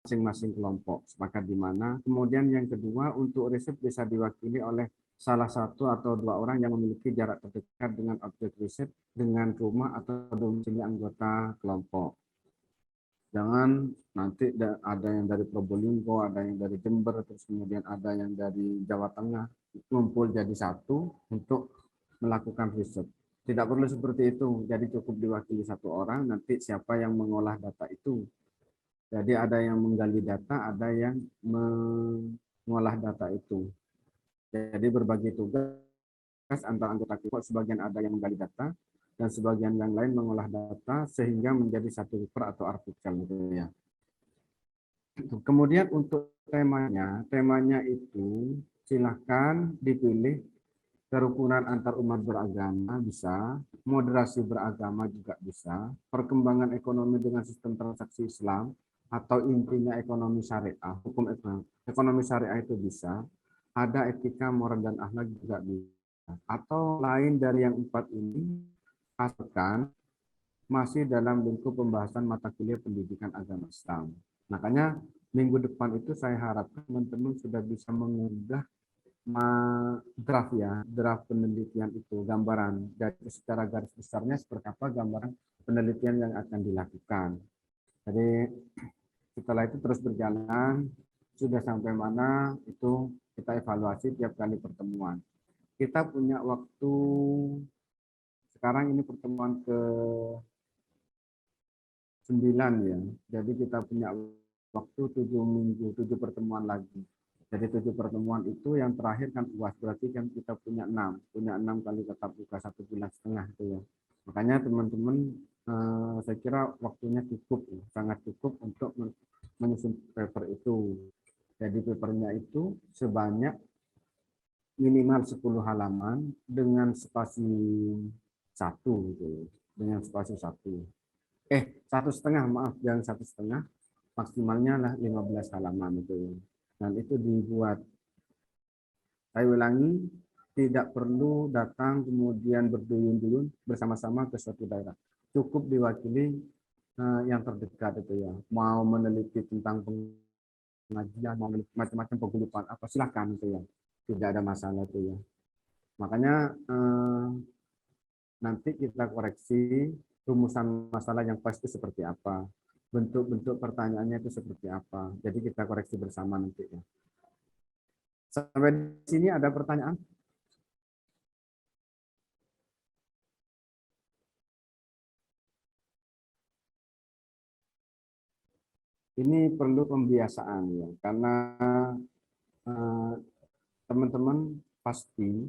masing-masing kelompok. Sepakat di mana. Kemudian yang kedua, untuk riset bisa diwakili oleh salah satu atau dua orang yang memiliki jarak terdekat dengan objek riset, dengan rumah atau domisili anggota kelompok. Jangan nanti ada yang dari Probolinggo, ada yang dari Jember, terus kemudian ada yang dari Jawa Tengah, ngumpul jadi satu untuk melakukan riset. Tidak perlu seperti itu, jadi cukup diwakili satu orang, nanti siapa yang mengolah data itu. Jadi ada yang menggali data, ada yang mengolah data itu. Jadi berbagi tugas antara anggota kelompok, sebagian ada yang menggali data, dan sebagian yang lain mengolah data sehingga menjadi satu paper atau artikel gitu ya. Kemudian untuk temanya itu silahkan dipilih kerukunan antar umat beragama bisa, moderasi beragama juga bisa, perkembangan ekonomi dengan sistem transaksi Islam, atau intinya ekonomi syariah, hukum ekonomi syariah itu bisa, ada etika, moral, dan akhlak juga bisa. Atau lain dari yang empat ini, asalkan masih dalam lingkup pembahasan mata kuliah pendidikan agama Islam. Makanya minggu depan itu saya harapkan teman-teman sudah bisa mengunggah draft penelitian itu, gambaran dari secara garis besarnya seperti apa gambaran penelitian yang akan dilakukan. Jadi setelah itu terus berjalan, sudah sampai mana itu kita evaluasi tiap kali pertemuan. Kita punya waktu, sekarang ini pertemuan ke 9 ya, jadi kita punya waktu 7 minggu, 7 pertemuan lagi. Jadi 7 pertemuan itu yang terakhir kan UAS, berarti kan kita punya 6 kali tatap muka 1,5 bulan itu ya. Makanya teman-teman saya kira waktunya cukup, sangat cukup untuk menyusun paper itu. Jadi papernya itu sebanyak minimal 10 halaman dengan spasi 1 gitu, dengan spasi 1. 1,5, maaf, jangan 1,5, maksimalnya lah 15 halaman itu. Dan itu dibuat, saya ulangi, tidak perlu datang kemudian berduyun-duyun bersama-sama ke suatu daerah. Cukup diwakili yang terdekat itu ya. Mau meneliti tentang pengajian, mau meneliti macam-macam penggulupan, apa silakan itu ya. Tidak ada masalah itu ya. Makanya nanti kita koreksi rumusan masalah yang pasti seperti apa, bentuk-bentuk pertanyaannya itu seperti apa. Jadi kita koreksi bersama nanti ya. Sampai di sini ada pertanyaan? Ini perlu pembiasaan ya, karena teman-teman pasti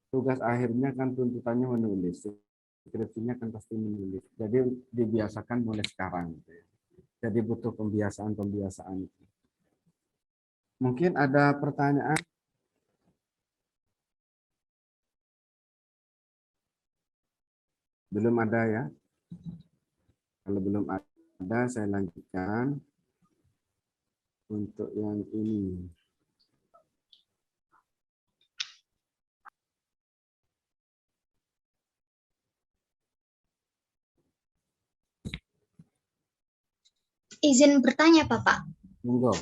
tugas akhirnya kan tuntutannya menulis, skripsinya kan pasti menulis. Jadi dibiasakan mulai sekarang. Gitu ya. Jadi butuh pembiasaan-pembiasaan. Mungkin ada pertanyaan? Belum ada ya? Kalau belum ada, saya lanjutkan untuk yang ini. Izin bertanya, Bapak. Monggo.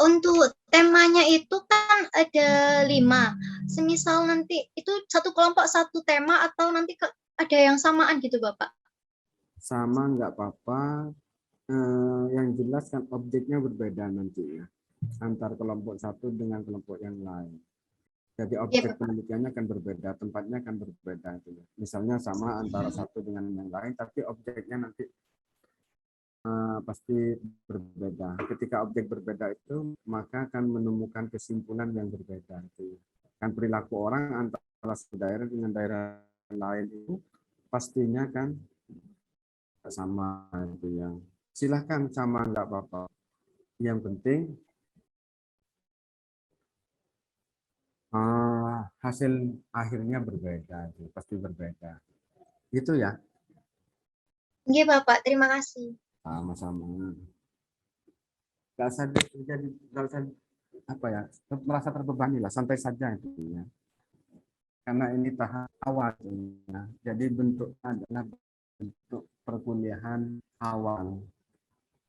Untuk temanya itu kan ada 5. Semisal nanti itu satu kelompok satu tema atau nanti ada yang samaan gitu, Bapak? Sama nggak apa-apa. Yang jelas kan objeknya berbeda nanti ya. Antar kelompok satu dengan kelompok yang lain. Jadi objek penelitiannya akan berbeda, tempatnya akan berbeda. Gitu. Misalnya sama antara satu dengan yang lain, tapi objeknya nanti pasti berbeda. Ketika objek berbeda itu, maka akan menemukan kesimpulan yang berbeda. Gitu. Kan perilaku orang antara satu daerah dengan daerah lain itu pastinya kan sama itu ya. Silahkan sama nggak apa-apa. Yang penting hasil akhirnya berbeda, pasti berbeda. Itu ya. Iya, Bapak. Terima kasih. Sama-sama. Gak usah jadi, gak usah apa ya, merasa terbebani lah, santai saja itu ya. Karena ini tahap awal ya. Jadi bentuknya adalah bentuk perkuliahan awal.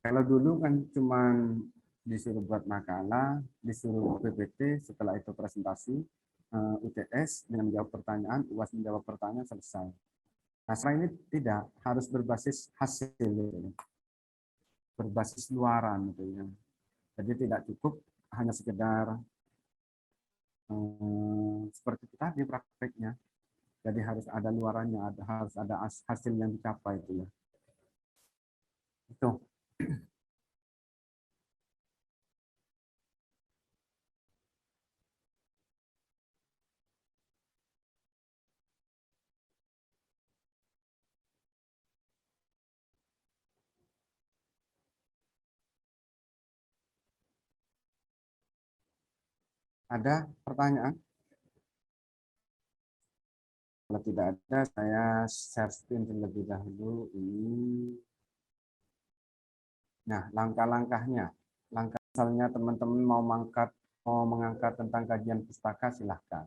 Kalau dulu kan cuman disuruh buat makalah, disuruh PPT, setelah itu presentasi, UTS dengan menjawab pertanyaan, UAS menjawab pertanyaan, selesai. Nah, sekarang ini tidak, harus berbasis hasil, gitu, berbasis luaran gitu ya. Jadi tidak cukup hanya sekedar seperti tadi prakteknya. Jadi harus ada luarannya, harus ada hasil yang dicapai itu ya. Itu. Ada pertanyaan? Kalau tidak ada, saya share screen terlebih dahulu. Ini. Nah, langkah-langkahnya. Langkah misalnya teman-teman mau mengangkat tentang kajian pustaka, silahkan.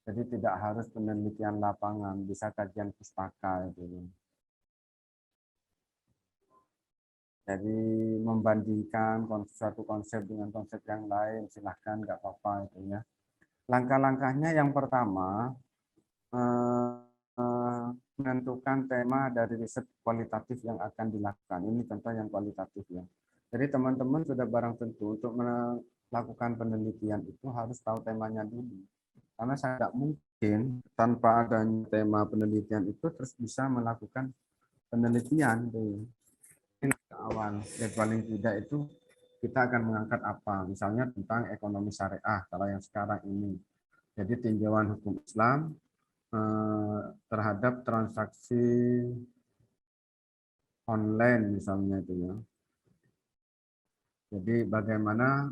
Jadi tidak harus penelitian lapangan, bisa kajian pustaka itu. Jadi membandingkan satu konsep dengan konsep yang lain, silahkan, nggak apa-apa itu ya. Langkah-langkahnya yang pertama, menentukan tema dari riset kualitatif yang akan dilakukan. Ini contoh yang kualitatif ya. Jadi teman-teman sudah barang tentu untuk melakukan penelitian itu harus tahu temanya dulu. Karena saya tidak mungkin tanpa adanya tema penelitian itu terus bisa melakukan penelitian. Ini awal. Dan paling tidak itu kita akan mengangkat apa? Misalnya tentang ekonomi syariah kalau yang sekarang ini. Jadi tinjauan hukum Islam terhadap transaksi online misalnya itu ya. Jadi bagaimana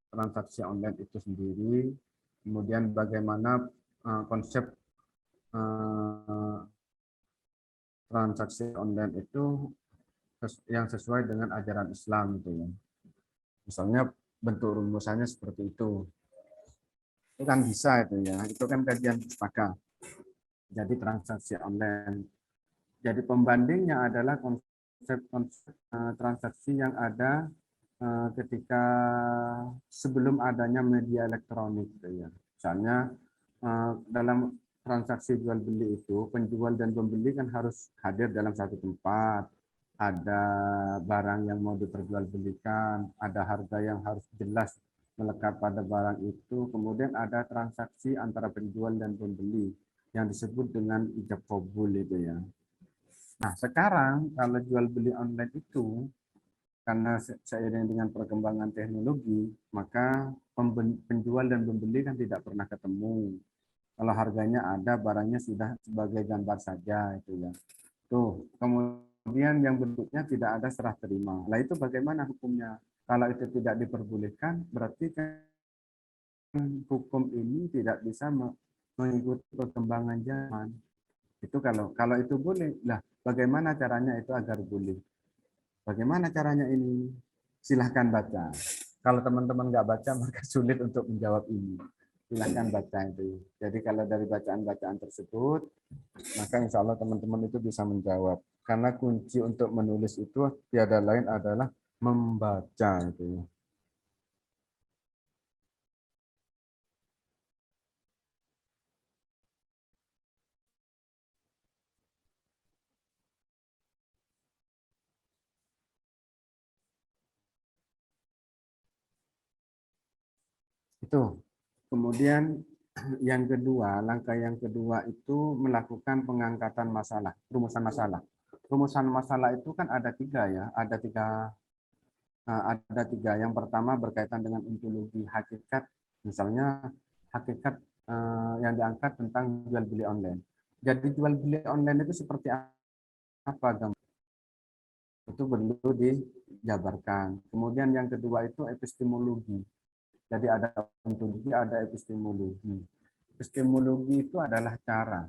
transaksi online itu sendiri, kemudian bagaimana konsep transaksi online itu yang sesuai dengan ajaran Islam itu ya. Misalnya bentuk rumusannya seperti itu. Itu kan bisa itu ya. Itu kan kajian pustaka. Jadi transaksi online. Jadi pembandingnya adalah konsep transaksi yang ada ketika sebelum adanya media elektronik gitu ya. Misalnya dalam transaksi jual beli itu penjual dan pembeli kan harus hadir dalam satu tempat. Ada barang yang mau diperjualbelikan, ada harga yang harus jelas melekat pada barang itu, kemudian ada transaksi antara penjual dan pembeli yang disebut dengan ijab kabul itu ya. Nah, sekarang kalau jual beli online itu karena seiring dengan perkembangan teknologi, maka penjual dan pembeli kan tidak pernah ketemu. Kalau harganya ada, barangnya sudah sebagai gambar saja itu ya. Tuh, kemudian yang bentuknya tidak ada serah terima. Nah, itu bagaimana hukumnya? Kalau itu tidak diperbolehkan, berarti kan hukum ini tidak bisa mengikuti perkembangan zaman. Itu kalau itu boleh. Lah, bagaimana caranya itu agar boleh? Bagaimana caranya ini? Silahkan baca. Kalau teman-teman nggak baca, maka sulit untuk menjawab ini. Silahkan baca itu. Jadi kalau dari bacaan-bacaan tersebut, maka insya Allah teman-teman itu bisa menjawab. Karena kunci untuk menulis itu tiada lain adalah membaca itu. Itu. Kemudian yang kedua, langkah yang kedua itu melakukan pengangkatan masalah, rumusan masalah. Rumusan masalah itu kan ada tiga ya, ada tiga. Yang pertama berkaitan dengan ontologi hakikat, misalnya hakikat yang diangkat tentang jual beli online. Jadi jual beli online itu seperti apa? Itu perlu dijabarkan. Kemudian yang kedua itu epistemologi. Jadi ada ontologi, ada epistemologi. Epistemologi itu adalah cara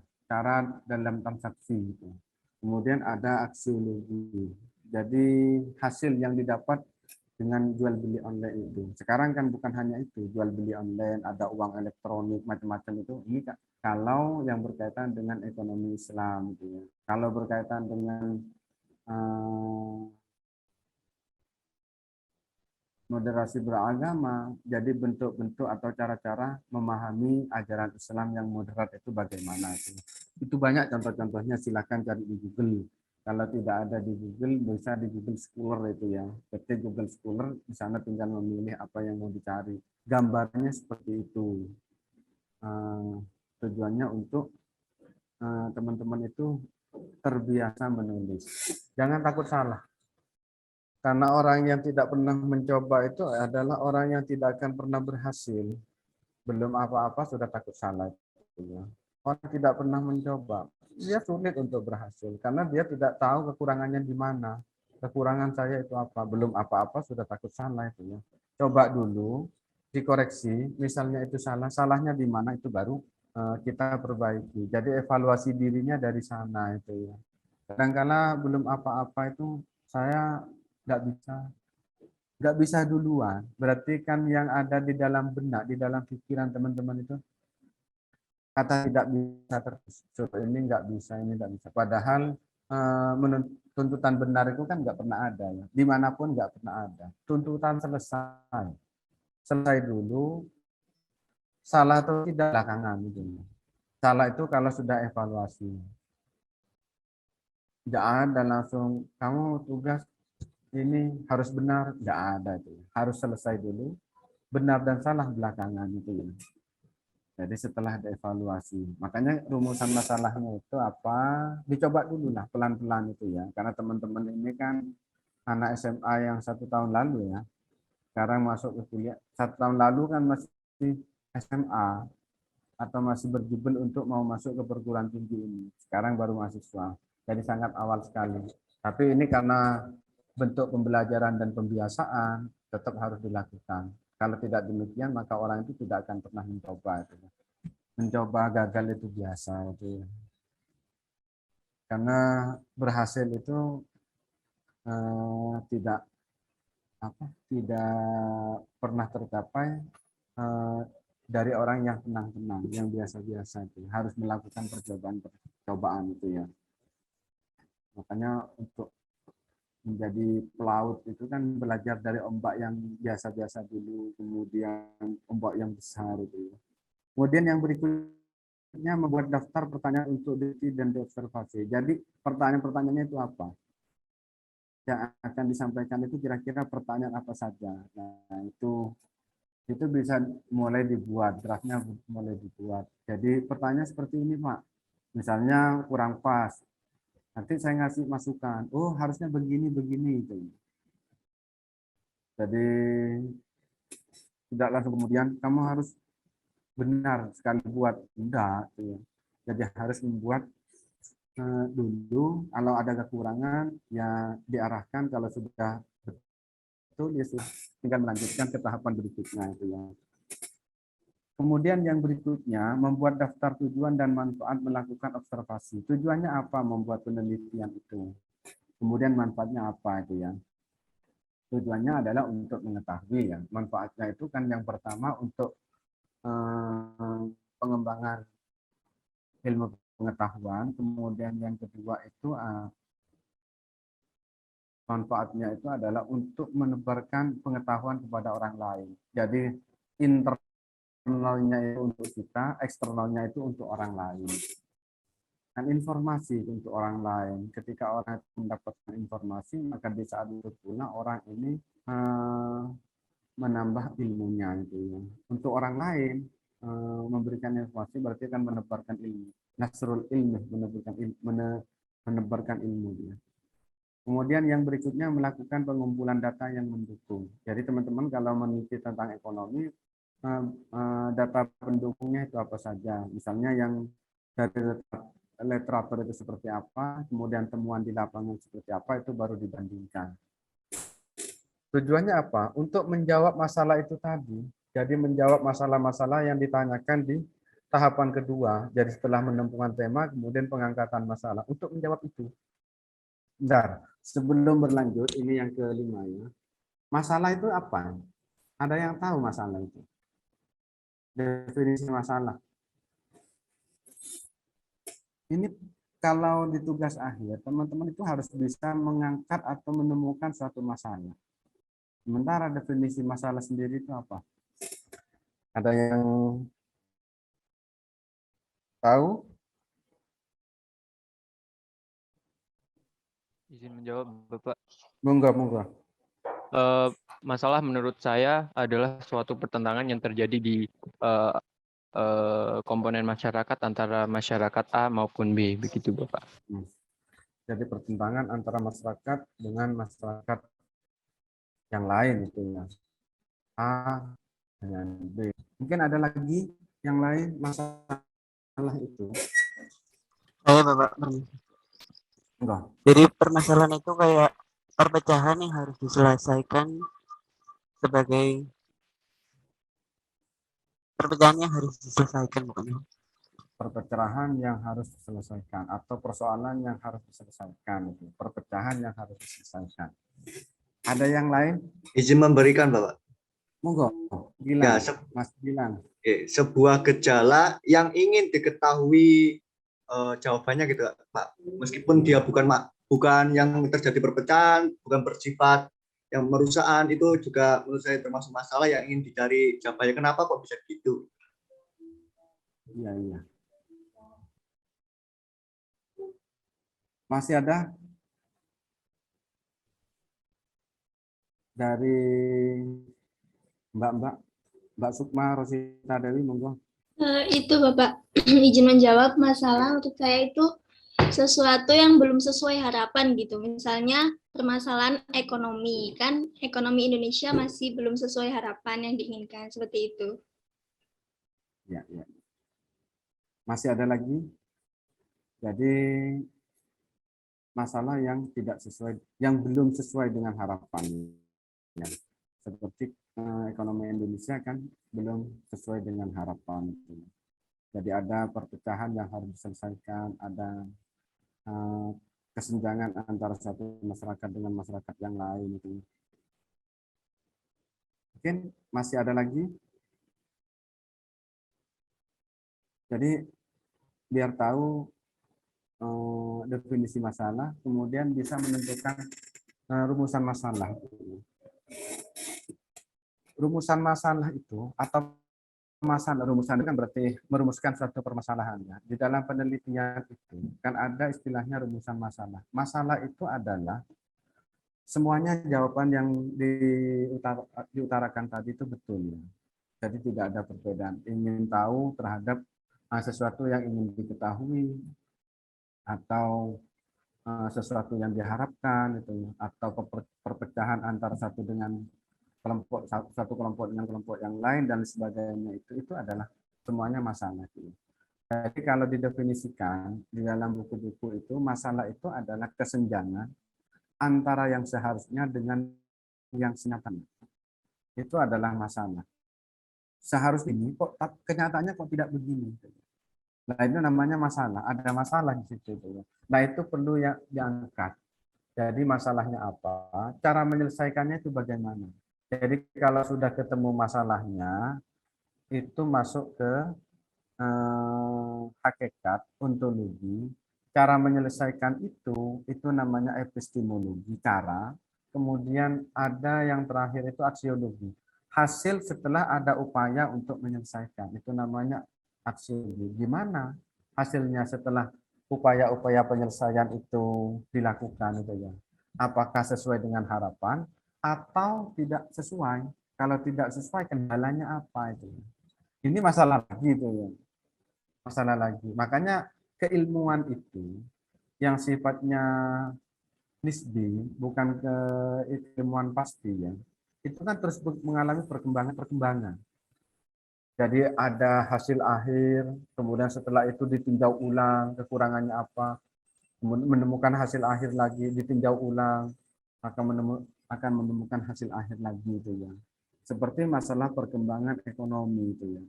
dalam transaksi. Kemudian ada aksiologi. Jadi hasil yang didapat dengan jual beli online itu. Sekarang kan bukan hanya itu, jual beli online, ada uang elektronik, macam-macam itu. Ini kalau yang berkaitan dengan ekonomi Islam. Gitu ya. Kalau berkaitan dengan moderasi beragama. Jadi bentuk-bentuk atau cara-cara memahami ajaran Islam yang moderat itu bagaimana itu. Itu banyak contoh-contohnya, silakan cari di Google. Kalau tidak ada di Google, bisa di Google Scholar itu ya. Ketik Google Scholar, di sana tinggal memilih apa yang mau dicari. Gambarnya seperti itu. Tujuannya untuk teman-teman itu terbiasa menulis. Jangan takut salah. Karena orang yang tidak pernah mencoba itu adalah orang yang tidak akan pernah berhasil. Belum apa-apa sudah takut salah. Orang tidak pernah mencoba, dia sulit untuk berhasil. Karena dia tidak tahu kekurangannya di mana. Kekurangan saya itu apa? Belum apa-apa sudah takut salah itu ya. Coba dulu, dikoreksi, misalnya itu salah, salahnya di mana itu baru kita perbaiki. Jadi evaluasi dirinya dari sana itu ya. Kadang-kala belum apa-apa itu saya nggak bisa duluan. Berarti kan yang ada di dalam benak, di dalam pikiran teman-teman itu kata tidak bisa terus. Ini nggak bisa, ini nggak bisa. Padahal tuntutan benar itu kan nggak pernah ada ya. Dimanapun nggak pernah ada. Tuntutan selesai. Selesai dulu. Salah atau tidak belakangan itu. Salah itu kalau sudah evaluasi. Nggak ada langsung kamu tugas ini harus benar, nggak ada itu. Harus selesai dulu, benar dan salah belakangan itu ya. Jadi setelah ada evaluasi, makanya rumusan masalahnya itu apa? Dicoba dulu lah pelan-pelan itu ya. Karena teman-teman ini kan anak SMA yang 1 tahun lalu ya. Sekarang masuk ke kuliah. 1 tahun lalu kan masih SMA atau masih berjubel untuk mau masuk ke perguruan tinggi ini. Sekarang baru mahasiswa. Jadi sangat awal sekali. Tapi ini karena bentuk pembelajaran dan pembiasaan tetap harus dilakukan. Kalau tidak demikian maka orang itu tidak akan pernah mencoba itu. Mencoba gagal itu biasa itu. Karena berhasil itu tidak tidak pernah tercapai dari orang yang tenang-tenang, yang biasa-biasa itu. Harus melakukan percobaan itu ya. Makanya untuk menjadi pelaut itu kan belajar dari ombak yang biasa-biasa dulu, kemudian ombak yang besar itu. Kemudian yang berikutnya membuat daftar pertanyaan untuk diteliti dan diobservasi. Jadi pertanyaan-pertanyaannya itu apa? Yang akan disampaikan itu kira-kira pertanyaan apa saja. Nah, itu bisa mulai dibuat, draftnya mulai dibuat. Jadi pertanyaan seperti ini, Pak. Misalnya kurang pas, nanti saya ngasih masukan, oh harusnya begini begini itu. Jadi tidak langsung kemudian kamu harus benar sekali buat, enggak gitu ya. Jadi harus membuat dulu, kalau ada kekurangan ya diarahkan, kalau sudah betul ya sudah tinggal melanjutkan ke tahapan berikutnya itu ya. Kemudian yang berikutnya, membuat daftar tujuan dan manfaat melakukan observasi. Tujuannya apa membuat penelitian itu? Kemudian manfaatnya apa itu ya? Tujuannya adalah untuk mengetahui ya. Manfaatnya itu kan yang pertama untuk pengembangan ilmu pengetahuan. Kemudian yang kedua itu manfaatnya itu adalah untuk menebarkan pengetahuan kepada orang lain. Jadi internalnya itu untuk kita, eksternalnya itu untuk orang lain. Dan informasi untuk orang lain. Ketika orang mendapatkan informasi, maka di saat itu pula orang ini menambah ilmunya itu ya. Untuk orang lain memberikan informasi berarti akan menebarkan ilmu. Nasrul ilmi, menebarkan ilmu ya. Kemudian yang berikutnya melakukan pengumpulan data yang mendukung. Jadi teman-teman kalau meneliti tentang ekonomi, data pendukungnya itu apa saja. Misalnya yang dari literatur itu seperti apa, kemudian temuan di lapangan seperti apa, itu baru dibandingkan. Tujuannya apa? Untuk menjawab masalah itu tadi. Jadi menjawab masalah-masalah yang ditanyakan di tahapan kedua. Jadi setelah menemukan tema, kemudian pengangkatan masalah. Untuk menjawab itu. Bentar, sebelum berlanjut, ini yang kelima ya. Masalah itu apa? Ada yang tahu masalah itu? Definisi masalah. Ini kalau di tugas akhir, teman-teman itu harus bisa mengangkat atau menemukan suatu masalah. Sementara definisi masalah sendiri itu apa? Ada yang tahu? Izin menjawab, Bapak. Monggo, monggo. Eh, Masalah menurut saya adalah suatu pertentangan yang terjadi di eh, komponen masyarakat antara masyarakat A maupun B, begitu Bapak. Jadi pertentangan antara masyarakat dengan masyarakat yang lain itu ya. A dengan B. Mungkin ada lagi yang lain masalah itu. Saya Bapak, Enggak. jadi permasalahan itu kayak perpecahan yang harus diselesaikan sebagai perpecahan yang harus diselesaikan bukan? Perpecahan yang harus diselesaikan atau persoalan yang harus diselesaikan itu. Perpecahan yang harus diselesaikan. Ada yang lain? Izin memberikan, Bapak. Monggo, Ya, Gilang, Mas Gilang. sebuah gejala yang ingin diketahui jawabannya gitu, Pak. Meskipun dia bukan yang terjadi perpecahan, bukan bersifat yang merusakan, itu juga menurut saya termasuk masalah yang ingin dicari jawabannya. Kenapa kok bisa gitu? Iya, iya. Masih ada? Dari Mbak Sukma Rosita Dewi, monggo. Itu Bapak, izin menjawab, masalah untuk saya itu sesuatu yang belum sesuai harapan gitu. Misalnya permasalahan ekonomi, kan ekonomi Indonesia masih belum sesuai harapan yang diinginkan, seperti itu. Ya, ya. Masih ada lagi? Jadi masalah yang tidak sesuai, yang belum sesuai dengan harapan. Ya. Seperti ekonomi Indonesia kan belum sesuai dengan harapan. Jadi ada perpecahan yang harus diselesaikan, ada kesenjangan antara satu masyarakat dengan masyarakat yang lain itu. Mungkin masih ada lagi. Jadi biar tahu definisi masalah, kemudian bisa menentukan rumusan masalah. Rumusan masalah itu atau masalah, rumusan kan berarti merumuskan suatu permasalahan ya. Di dalam penelitian itu kan ada istilahnya rumusan masalah. Masalah itu adalah semuanya jawaban yang diutarakan tadi itu betul ya. Jadi tidak ada perbedaan. Ingin tahu terhadap sesuatu yang ingin diketahui atau sesuatu yang diharapkan itu, atau perpecahan antara satu dengan kelompok, satu kelompok dengan kelompok yang lain dan sebagainya, itu adalah semuanya masalah. Jadi kalau didefinisikan di dalam buku-buku itu, masalah itu adalah kesenjangan antara yang seharusnya dengan yang senyatanya. Itu adalah masalah. Seharusnya ini kok kenyataannya kok tidak begini. Nah, itu namanya masalah. Ada masalah di situ. Nah, itu perlu yang diangkat. Jadi masalahnya apa? Cara menyelesaikannya itu bagaimana? Jadi kalau sudah ketemu masalahnya, itu masuk ke hakikat, ontologi. Cara menyelesaikan itu namanya epistemologi, cara. Kemudian ada yang terakhir itu aksiologi. Hasil setelah ada upaya untuk menyelesaikan, itu namanya aksiologi. Gimana hasilnya setelah upaya-upaya penyelesaian itu dilakukan itu ya? Apakah sesuai dengan harapan atau tidak sesuai? Kalau tidak sesuai, kendalanya apa itu? Ini masalah lagi itu ya. Masalah lagi. Makanya keilmuan itu yang sifatnya nisbi, bukan keilmuan pasti ya. Itu kan terus mengalami perkembangan-perkembangan. Jadi ada hasil akhir, kemudian setelah itu ditinjau ulang kekurangannya apa, menemukan hasil akhir lagi, ditinjau ulang, akan menemukan hasil akhir lagi itu ya. Seperti masalah perkembangan ekonomi itu ya.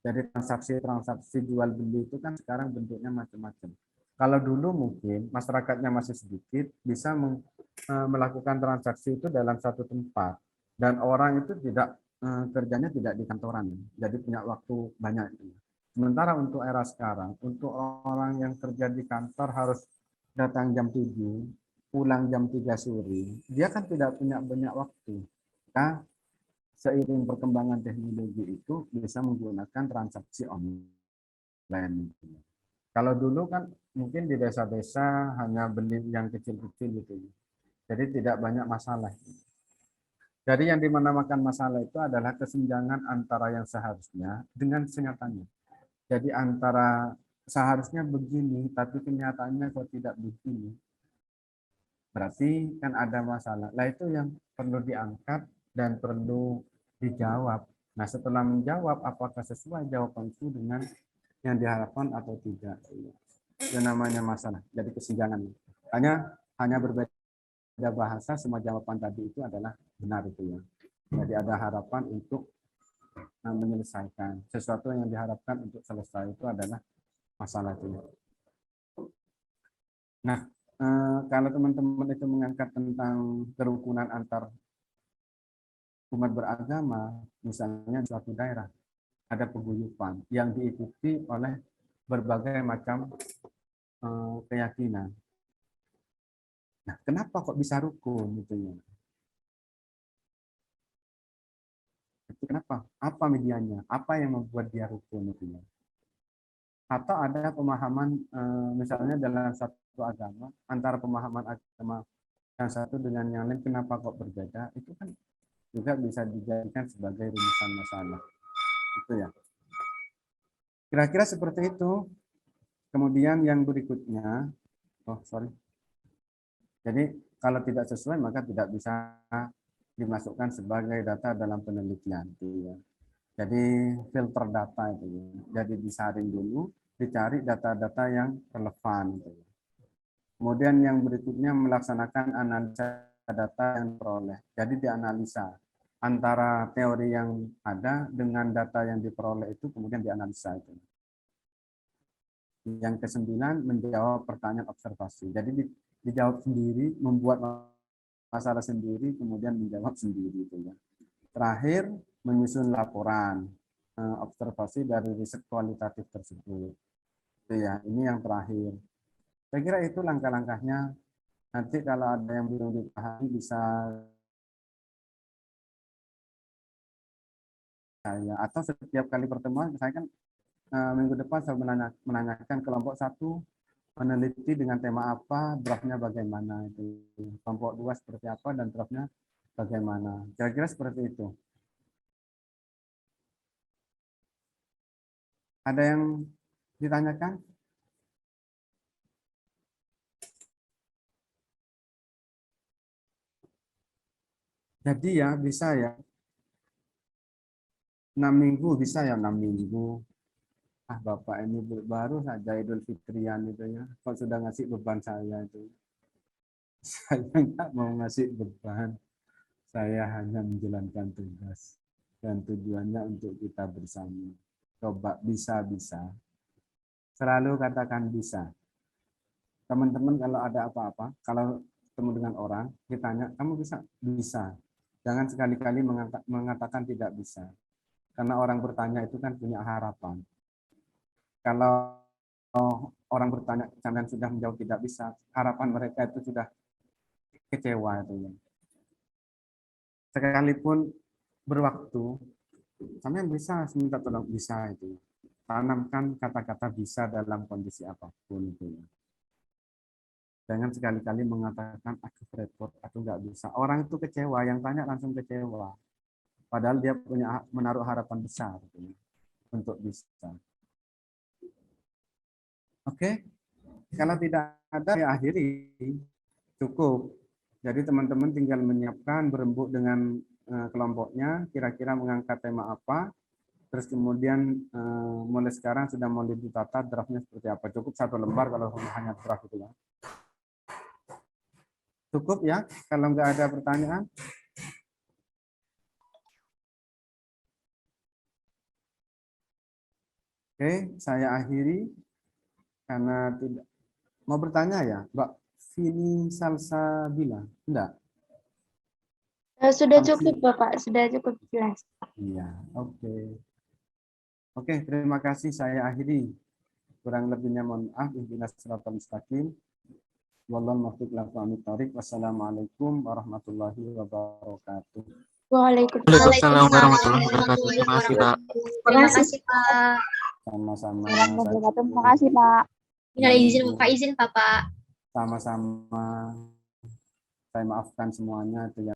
Jadi transaksi jual beli itu kan sekarang bentuknya macam-macam. Kalau dulu mungkin masyarakatnya masih sedikit, bisa melakukan transaksi itu dalam satu tempat, dan orang itu tidak kerjanya tidak di kantoran, jadi punya waktu banyak. Sementara untuk era sekarang, untuk orang yang kerja di kantor harus datang jam 7, pulang jam 3 sore, dia kan tidak punya banyak waktu. Maka seiring perkembangan teknologi itu bisa menggunakan transaksi online. Kalau dulu kan mungkin di desa-desa hanya beli yang kecil-kecil gitu. Jadi tidak banyak masalah. Jadi yang dinamakan masalah itu adalah kesenjangan antara yang seharusnya dengan kenyataannya. Jadi antara seharusnya begini, tapi kenyataannya kok tidak begini. Berarti kan ada masalah. Lah itu yang perlu diangkat dan perlu dijawab. Nah setelah menjawab, apakah sesuai jawaban itu dengan yang diharapkan atau tidak. Itu namanya masalah. Jadi kesenjangan. Hanya berbeda bahasa, semua jawaban tadi itu adalah benar itu ya. Jadi ada harapan untuk menyelesaikan. Sesuatu yang diharapkan untuk selesai itu adalah masalah itu. Nah, kalau teman-teman itu mengangkat tentang kerukunan antar umat beragama, misalnya di suatu daerah, ada paguyuban yang diikuti oleh berbagai macam keyakinan. Nah, kenapa kok bisa rukun gitu ya? Itu kenapa? Apa medianya? Apa yang membuat dia rukun itu ya? Atau ada pemahaman misalnya dalam satu agama, antara pemahaman agama yang satu dengan yang lain kenapa kok berbeda? Itu kan juga bisa dijadikan sebagai rumusan masalah. Itu ya. Kira-kira seperti itu. Kemudian yang berikutnya, jadi kalau tidak sesuai maka tidak bisa dimasukkan sebagai data dalam penelitian. Ya. Jadi filter data itu. Ya. Jadi disaring dulu, dicari data-data yang relevan. Gitu. Kemudian yang berikutnya melaksanakan analisa data yang diperoleh. Jadi dianalisa antara teori yang ada dengan data yang diperoleh itu kemudian dianalisa itu. Yang kesembilan menjawab pertanyaan observasi. Jadi dijawab sendiri, membuat masalah sendiri, kemudian menjawab sendiri itu ya. Terakhir menyusun laporan observasi dari riset kualitatif tersebut. Itu ya, ini yang terakhir. Saya kira itu langkah-langkahnya. Nanti kalau ada yang belum dipahami bisa saya, atau setiap kali pertemuan saya kan minggu depan saya menanyakan kelompok 1 meneliti dengan tema apa, draftnya bagaimana itu. Kelompok 2 seperti apa dan draftnya bagaimana. Kira-kira seperti itu. Ada yang ditanyakan? Jadi ya bisa ya 6 minggu bisa ya 6 minggu. Bapak ini baru saja Idul Fitrian itu ya. Kok sudah ngasih beban saya itu. Saya nggak mau ngasih beban. Saya hanya menjalankan tugas. Dan tujuannya untuk kita bersama. Coba bisa-bisa. Selalu katakan bisa. Teman-teman kalau ada apa-apa, kalau ketemu dengan orang, ditanya, kamu bisa? Bisa. Jangan sekali-kali mengatakan tidak bisa. Karena orang bertanya itu kan punya harapan. Kalau orang bertanya dan sudah menjawab tidak bisa, harapan mereka itu sudah kecewa itu ya. Sekalipun berwaktu, kalian bisa minta tolong bisa itu. Tanamkan kata-kata bisa dalam kondisi apapun itu ya. Jangan sekali-kali mengatakan aku repot, aku nggak bisa. Orang itu kecewa, yang tanya langsung kecewa. Padahal dia punya menaruh harapan besar gitu ya, untuk bisa. Oke, kalau tidak ada ya akhiri, cukup. Jadi teman-teman tinggal menyiapkan berembuk dengan kelompoknya, kira-kira mengangkat tema apa, terus kemudian mulai sekarang sudah mulai ditata draftnya seperti apa. Cukup 1 lembar kalau hanya draft itu ya. Cukup ya, kalau nggak ada pertanyaan. Oke, saya akhiri karena tidak mau bertanya ya, Mbak Vini Salsabila, enggak? Sudah cukup, Bapak. Sudah cukup jelas. Iya, oke. Oke, terima kasih. Saya akhiri. Kurang lebihnya mohon maaf. Ihdinas siratal mustaqim. Wallahul muwaffiq ila aqwamit thoriq. Wassalamualaikum warahmatullahi wabarakatuh. Waalaikumsalam warahmatullahi wabarakatuh. Terima kasih, Pak. Terima kasih, Pak. Sama-sama. Terima kasih, Pak. Minal izin, Bapak izin, Bapak. Sama-sama. Saya maafkan semuanya itu yang